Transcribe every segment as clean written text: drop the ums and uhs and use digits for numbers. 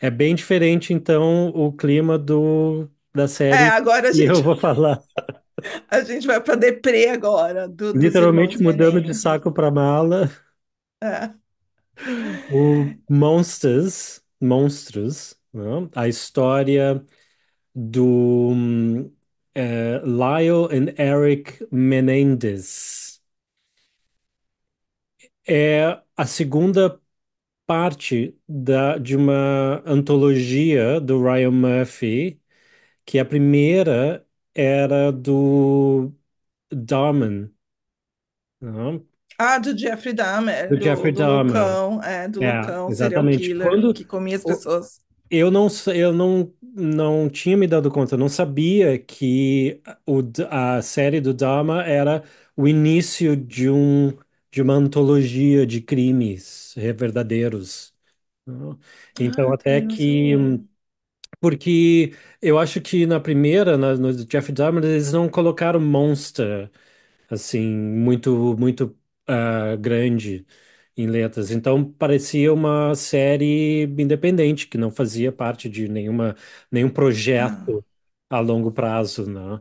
é bem diferente, então, o clima da É, série agora e eu vou falar. a gente vai para deprê agora, dos Literalmente irmãos mudando de Menendez. saco para mala, É. o Monstros, né? A história do Lyle and Eric Menendez. É a segunda parte de uma antologia do Ryan Murphy, que a primeira era do Dahmer, né? Ah, do Jeffrey Dahmer, Do Jeffrey do Dahmer. Lucão, do É, Lucão, serial exatamente. killer, Quando que comia as o- pessoas. eu não tinha me dado conta, eu não sabia que a série do Dahmer era o início de uma antologia de crimes verdadeiros, né? Então, Ah, até também não que sabia. porque eu acho que na primeira, no Jeff Dahmer, eles não colocaram Monster, assim, muito grande em letras. Então parecia uma série independente, que não fazia parte de nenhum Ah, projeto a longo prazo, né?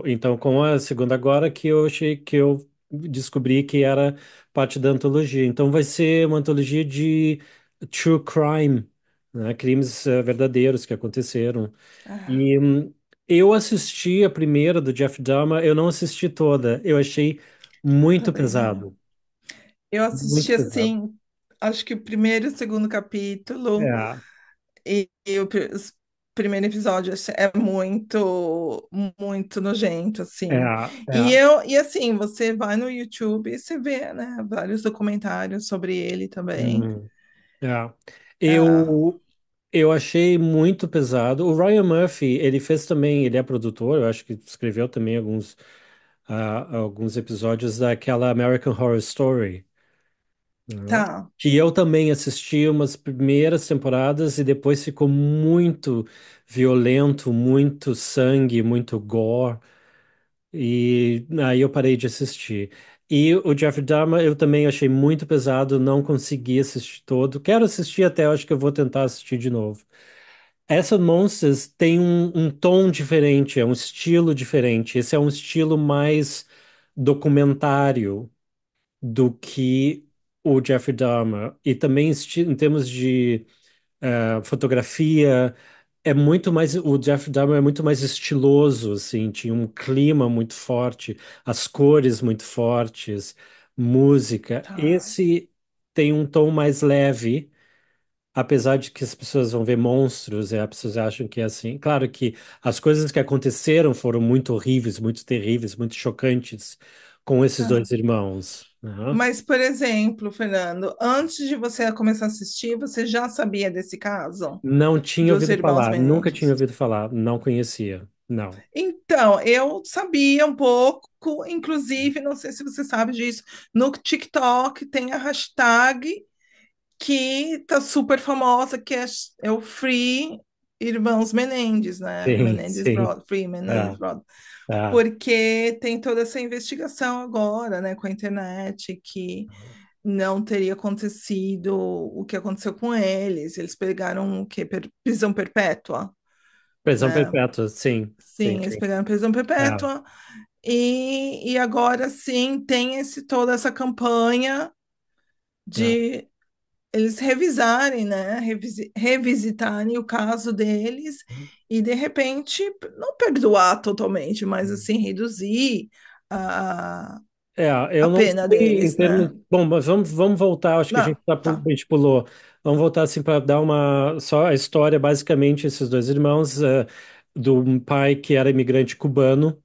Então, com a segunda agora que eu achei que eu descobri que era parte da antologia. Então vai ser uma antologia de true crime, né? Crimes verdadeiros que aconteceram. ah, E eu assisti a primeira do Jeff Dahmer, eu não assisti toda. Eu achei muito também não. pesado. Eu Muito assisti pesado. assim, acho que o primeiro e o segundo capítulo, É, e o primeiro episódio assim, é muito, muito nojento, é, assim. é. E assim, você vai no YouTube e você vê, né, vários documentários sobre ele também. Hum, é. Ah, Eu achei muito pesado. O Ryan Murphy, ele fez também, ele é produtor, eu acho que escreveu também alguns episódios daquela American Horror Story, né? tá, Que eu também assisti umas primeiras temporadas e depois ficou muito violento, muito sangue, muito gore. E aí eu parei de assistir. E o Jeffrey Dahmer eu também achei muito pesado, não consegui assistir todo. Quero assistir até, eu acho que eu vou tentar assistir de novo. Essa Monsters tem um tom diferente, é um estilo diferente. Esse é um estilo mais documentário do que o Jeffrey Dahmer. E também em termos de fotografia, o Jeffrey Dahmer é muito mais estiloso, assim, tinha um clima muito forte, as cores muito fortes, música. tá. Esse tem um tom mais leve, apesar de que as pessoas vão ver monstros, as pessoas acham que é assim. Claro que as coisas que aconteceram foram muito horríveis, muito terríveis, muito chocantes com esses Ah. dois irmãos, né? Mas, por exemplo, Fernando, antes de você começar a assistir, você já sabia desse caso Não tinha dos ouvido irmãos falar, nunca tinha Menendez? ouvido falar, não conhecia, não. Então, eu sabia um pouco, inclusive, não sei se você sabe disso, no TikTok tem a hashtag que tá super famosa, que é o Free Irmãos Menendez, né? Sim, sim. Free Menendez É, Brothers. é. Porque tem toda essa investigação agora, né, com a internet, que não teria acontecido o que aconteceu com eles. Eles pegaram o quê? Prisão perpétua, Prisão né? perpétua, sim, sim, Sim, eles sim. pegaram prisão É, perpétua e agora sim tem toda essa campanha é. de eles revisarem, né? Revisitarem o caso deles e de repente não perdoar totalmente, mas assim reduzir a, É, a eu não pena sei em deles, termos. né? Bom, mas vamos voltar. Acho que a Não, gente, tá. a gente pulou. Vamos voltar assim para dar uma só a história. Basicamente, esses dois irmãos, do um pai que era imigrante cubano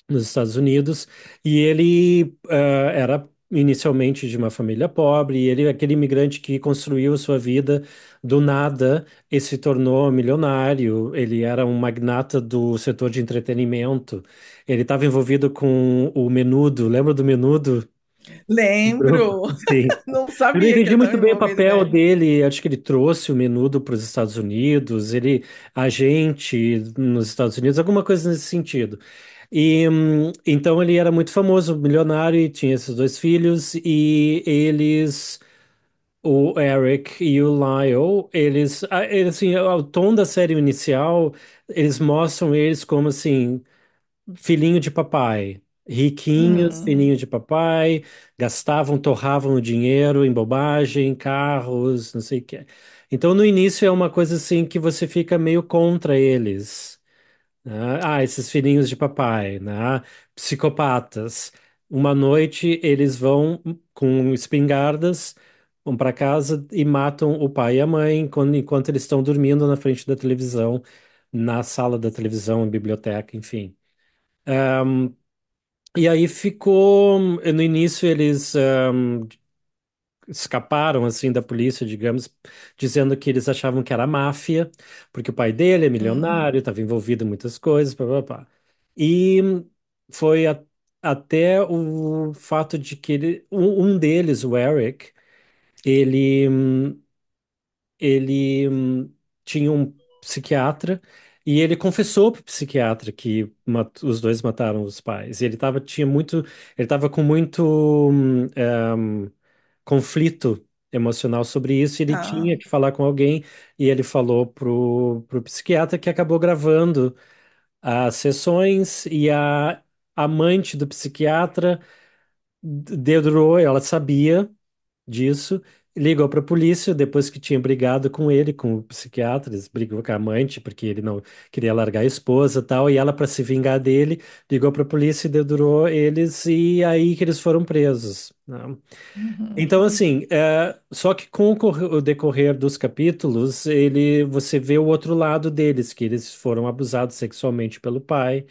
nos Estados Unidos, e ele era inicialmente de uma família pobre, e ele é aquele imigrante que construiu sua vida do nada e se tornou milionário. Ele era um magnata do setor de entretenimento. Ele estava envolvido com o Menudo, lembra do Menudo? O grupo? Lembro. Sim. Não Eu não sabia que entendi ele estava muito bem o envolvido papel nele. dele. Acho que ele trouxe o Menudo para os Estados Unidos, ele agente nos Estados Unidos, alguma coisa nesse sentido. E então ele era muito famoso, milionário, e tinha esses dois filhos, e eles o Eric e o Lyle, eles assim, o tom da série inicial, eles mostram eles como assim, filhinho de papai. Riquinhos, Hum, filhinho de papai, gastavam, torravam o dinheiro em bobagem, carros, não sei o quê. Então, no início é uma coisa assim que você fica meio contra eles, né? Ah, esses filhinhos de papai, né? Psicopatas. Uma noite eles vão com espingardas, vão para casa e matam o pai e a mãe enquanto eles estão dormindo na frente da televisão, na sala da televisão, biblioteca, enfim. E aí ficou. No início eles escaparam assim da polícia, digamos, dizendo que eles achavam que era máfia, porque o pai dele é hum, milionário, estava envolvido em muitas coisas, pá, pá, pá. E foi até o fato de que um deles, o Eric, ele, ele tinha um psiquiatra. E ele confessou para o psiquiatra que os dois mataram os pais. E ele estava com muito conflito emocional sobre isso, e ele tá. tinha que falar com alguém, e ele falou pro psiquiatra que acabou gravando as sessões, e a amante do psiquiatra dedurou, ela sabia disso, ligou para a polícia depois que tinha brigado com ele, com o psiquiatra, eles brigou com a amante porque ele não queria largar a esposa e tal, e ela, para se vingar dele, ligou para a polícia e dedurou eles, e aí que eles foram presos, né? Então, Uhum, assim, só que com o decorrer dos capítulos, você vê o outro lado deles, que eles foram abusados sexualmente pelo pai.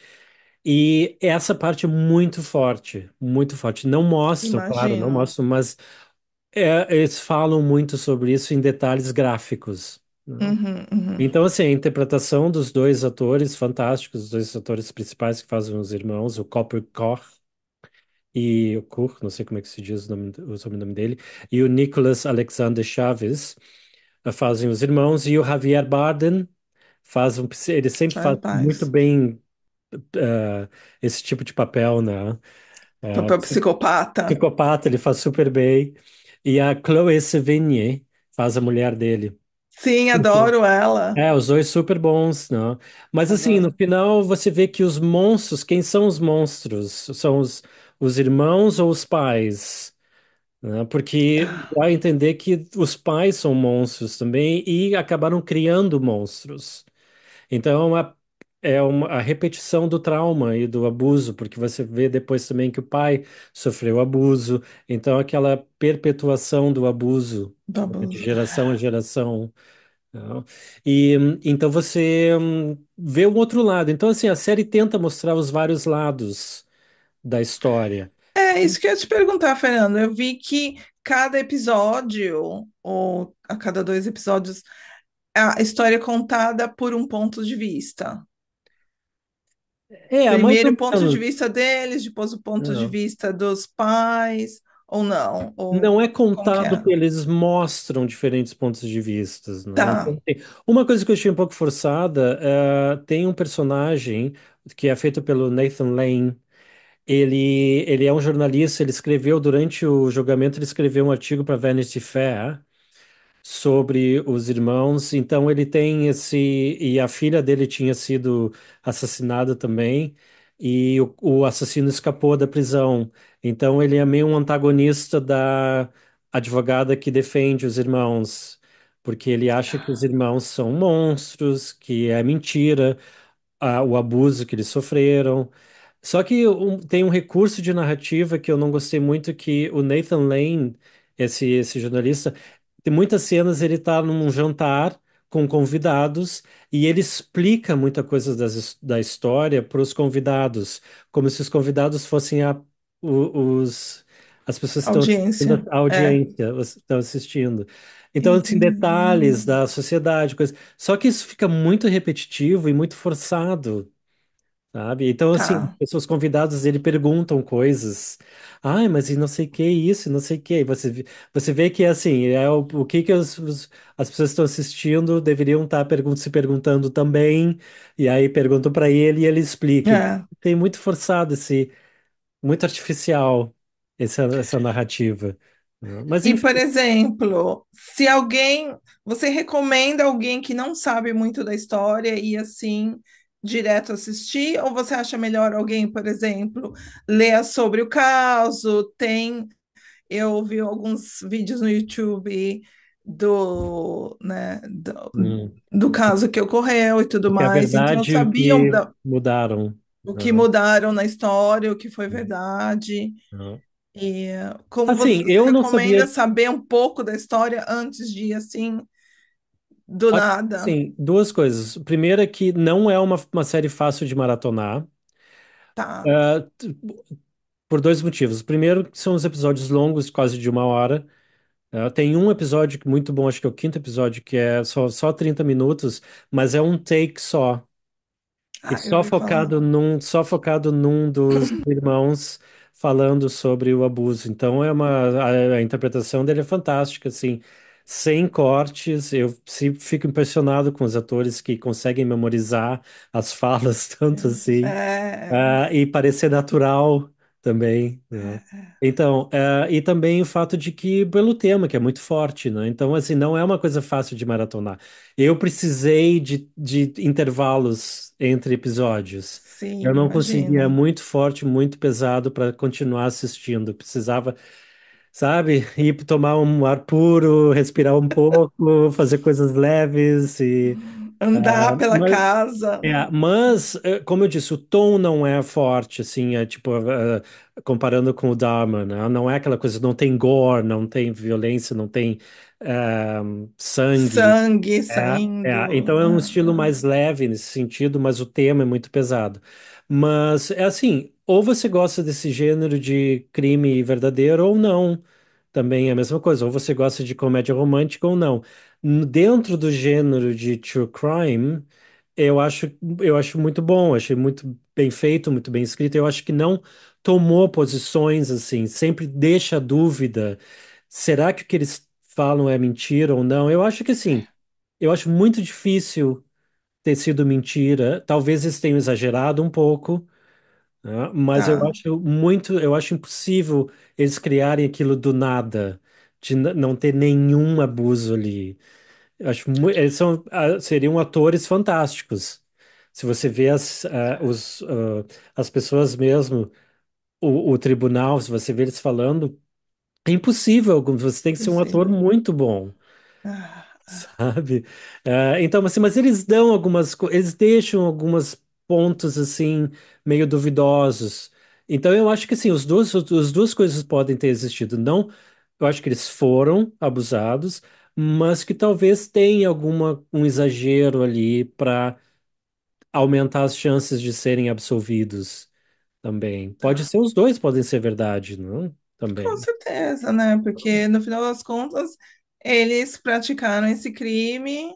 E essa parte é muito forte, muito forte. Não mostram, claro, não imagino. mostram, mas eles falam muito sobre isso em detalhes gráficos, né? Uhum, uhum. Então, assim, a interpretação dos dois atores fantásticos, os dois atores principais que fazem os irmãos, o Copper Koch e o Kur, não sei como é que se diz o sobrenome dele, e o Nicholas Alexander Chaves fazem os irmãos, e o Javier Bardem ele sempre faz muito Rapaz. bem esse tipo de papel, né? Papel psicopata. Psicopata, ele faz super bem. E a Chloé Sevigny faz a mulher dele. Sim, adoro ela. Os dois super bons, né? Mas assim, no Adoro. final você vê que os monstros, quem são os monstros? São os irmãos ou os pais? Né? Porque dá a entender que os pais são monstros também e acabaram criando monstros. Então a repetição do trauma e do abuso, porque você vê depois também que o pai sofreu abuso, então aquela perpetuação do abuso, né, de Babu. geração em geração. Né? E então você vê o outro lado. Então, assim, a série tenta mostrar os vários lados da história. É isso que eu ia te perguntar, Fernando. Eu vi que cada episódio, ou a cada dois episódios, a história é contada por um ponto de vista. Mais Primeiro ou o ponto de menos. vista deles, depois o ponto de Não. vista dos pais, ou não? Ou Não é como que contado, é? eles mostram diferentes pontos de vista, né? Então, Tá, assim, uma coisa que eu achei um pouco forçada, tem um personagem que é feito pelo Nathan Lane. Ele é um jornalista, ele escreveu durante o julgamento, ele escreveu um artigo para Vanity Fair sobre os irmãos. Então ele tem e a filha dele tinha sido assassinada também, e o assassino escapou da prisão. Então ele é meio um antagonista da advogada que defende os irmãos, porque ele acha que os irmãos são monstros, que é mentira, o abuso que eles sofreram. Só que tem um recurso de narrativa que eu não gostei muito, que o Nathan Lane, esse jornalista, tem muitas cenas, ele tá num jantar com convidados e ele explica muita coisa da história para os convidados, como se os convidados fossem as pessoas que estão assistindo, audiência. a É. audiência, estão assistindo. Então, assim, detalhes Entendi. da sociedade, coisas. Só que isso fica muito repetitivo e muito forçado. Sabe? Então, assim, as Tá. pessoas convidadas ele perguntam coisas. Ai, mas e não sei o que isso, e não sei o que. Você vê que, assim, o que que as pessoas que estão assistindo deveriam estar se perguntando também. E aí perguntam para ele e ele explica. Então, É. tem muito forçado muito artificial essa narrativa. Mas E, por enfim, exemplo, se alguém, você recomenda alguém que não sabe muito da história e assim direto assistir, ou você acha melhor alguém, por exemplo, ler sobre o caso? Eu vi alguns vídeos no YouTube hum, do caso que ocorreu e tudo o que é mais, então verdade e o sabiam que mudaram. o que Né? mudaram na história, o que foi verdade. Né? E como Assim, você eu não recomenda sabia. saber um pouco da história antes de ir assim, do Olha, nada? assim, duas coisas. Primeiro é que não é uma série fácil de maratonar, Tá. ah, por dois motivos. O primeiro que são os episódios longos, quase de uma hora. Tem um episódio muito bom, acho que é o quinto episódio, que é só 30 minutos, mas é um take só. E Ah, eu ouvi falar. só focado num dos irmãos falando sobre o abuso. Então a interpretação dele é fantástica, assim, sem cortes. Eu fico impressionado com os atores que conseguem memorizar as falas tanto assim, e parecer natural também, né? Então, e também o fato de que, pelo tema, que é muito forte, né? Então, assim, não é uma coisa fácil de maratonar. Eu precisei de intervalos entre episódios. Eu Sim, não conseguia, é imagino. muito forte, muito pesado para continuar assistindo. Precisava, sabe, ir tomar um ar puro, respirar um pouco, fazer coisas leves e. Andar pela casa. Mas, como eu disse, o tom não é forte, assim, é tipo, comparando com o Dharma, né? Não é aquela coisa, não tem gore, não tem violência, não tem eh, sangue. Sangue saindo. Então é um estilo mais leve nesse sentido, mas o tema é muito pesado. Mas é assim, ou você gosta desse gênero de crime verdadeiro ou não. Também é a mesma coisa, ou você gosta de comédia romântica ou não. Dentro do gênero de true crime, eu acho, eu acho muito bom, achei muito bem feito, muito bem escrito. Eu acho que não tomou posições assim, sempre deixa a dúvida. Será que o que eles falam é mentira ou não? Eu acho que assim. Eu acho muito difícil ter sido mentira. Talvez eles tenham exagerado um pouco, né? Mas Tá. eu acho impossível eles criarem aquilo do nada, de não ter nenhum abuso ali. Eles seriam atores fantásticos. Se você vê as pessoas mesmo, o tribunal, se você vê eles falando, é impossível. Você tem que ser um ator Possível. muito bom. Ah, Sabe? Então, assim, mas eles dão eles deixam alguns pontos, assim, meio duvidosos. Então, eu acho que, assim, as duas coisas podem ter existido. Não, eu acho que eles foram abusados, mas que talvez tenha um exagero ali para aumentar as chances de serem absolvidos também. Pode tá. ser os dois, podem ser verdade, não? Com Também. certeza, né? Porque no final das contas, eles praticaram esse crime,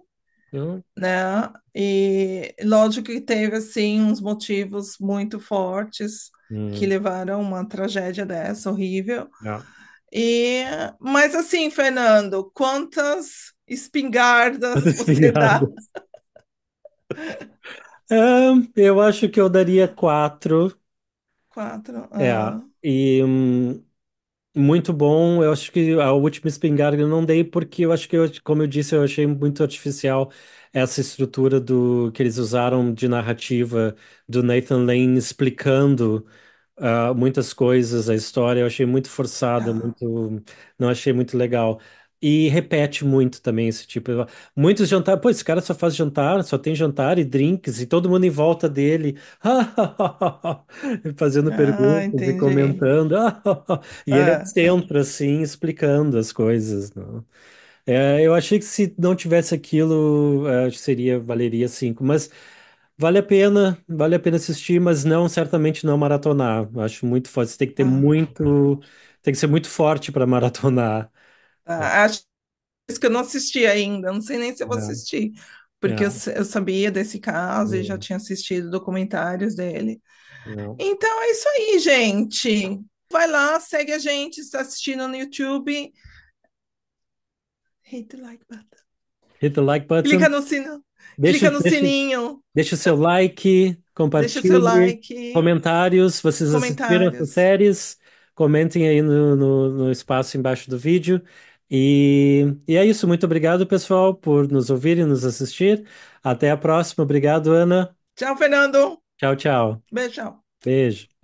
Não? né? E lógico que teve assim uns motivos muito fortes que Hum, levaram a uma tragédia dessa horrível. não. E mas assim, Fernando, quantas espingardas você dá? Eu acho que eu daria quatro. Quatro. É, e muito bom. Eu acho que a última espingarda eu não dei porque eu acho que, como eu disse, eu achei muito artificial essa estrutura do que eles usaram de narrativa do Nathan Lane explicando muitas coisas, a história. Eu achei muito forçada, Tá. não achei muito legal. E repete muito também esse tipo. Muitos jantares, pô, esse cara só faz jantar, só tem jantar e drinks, e todo mundo em volta dele, fazendo Ah, perguntas e entendi. comentando, e ele é o É, centro, assim, explicando as coisas, não? Eu achei que se não tivesse aquilo, valeria cinco, mas vale a pena assistir, mas não, certamente não maratonar. Acho muito forte. Você tem que ter tá. tem que ser muito forte para maratonar. Tá. Acho que eu não assisti ainda, não sei nem se eu vou É, assistir, porque é, eu sabia desse caso e já é, tinha assistido documentários dele. é. Então é isso aí, gente. Vai lá, segue a gente, está assistindo no YouTube. Hit the like button. Hit the like Clica button. no sino, Deixa, clica no deixa, sininho, deixa o seu like, deixa seu compartilhe, like, comentários. Vocês assistiram essas comentários. séries? Comentem aí no espaço embaixo do vídeo. E é isso. Muito obrigado, pessoal, por nos ouvir e nos assistir. Até a próxima. Obrigado, Ana. Tchau, Fernando. Tchau, tchau. Beijão. Beijo.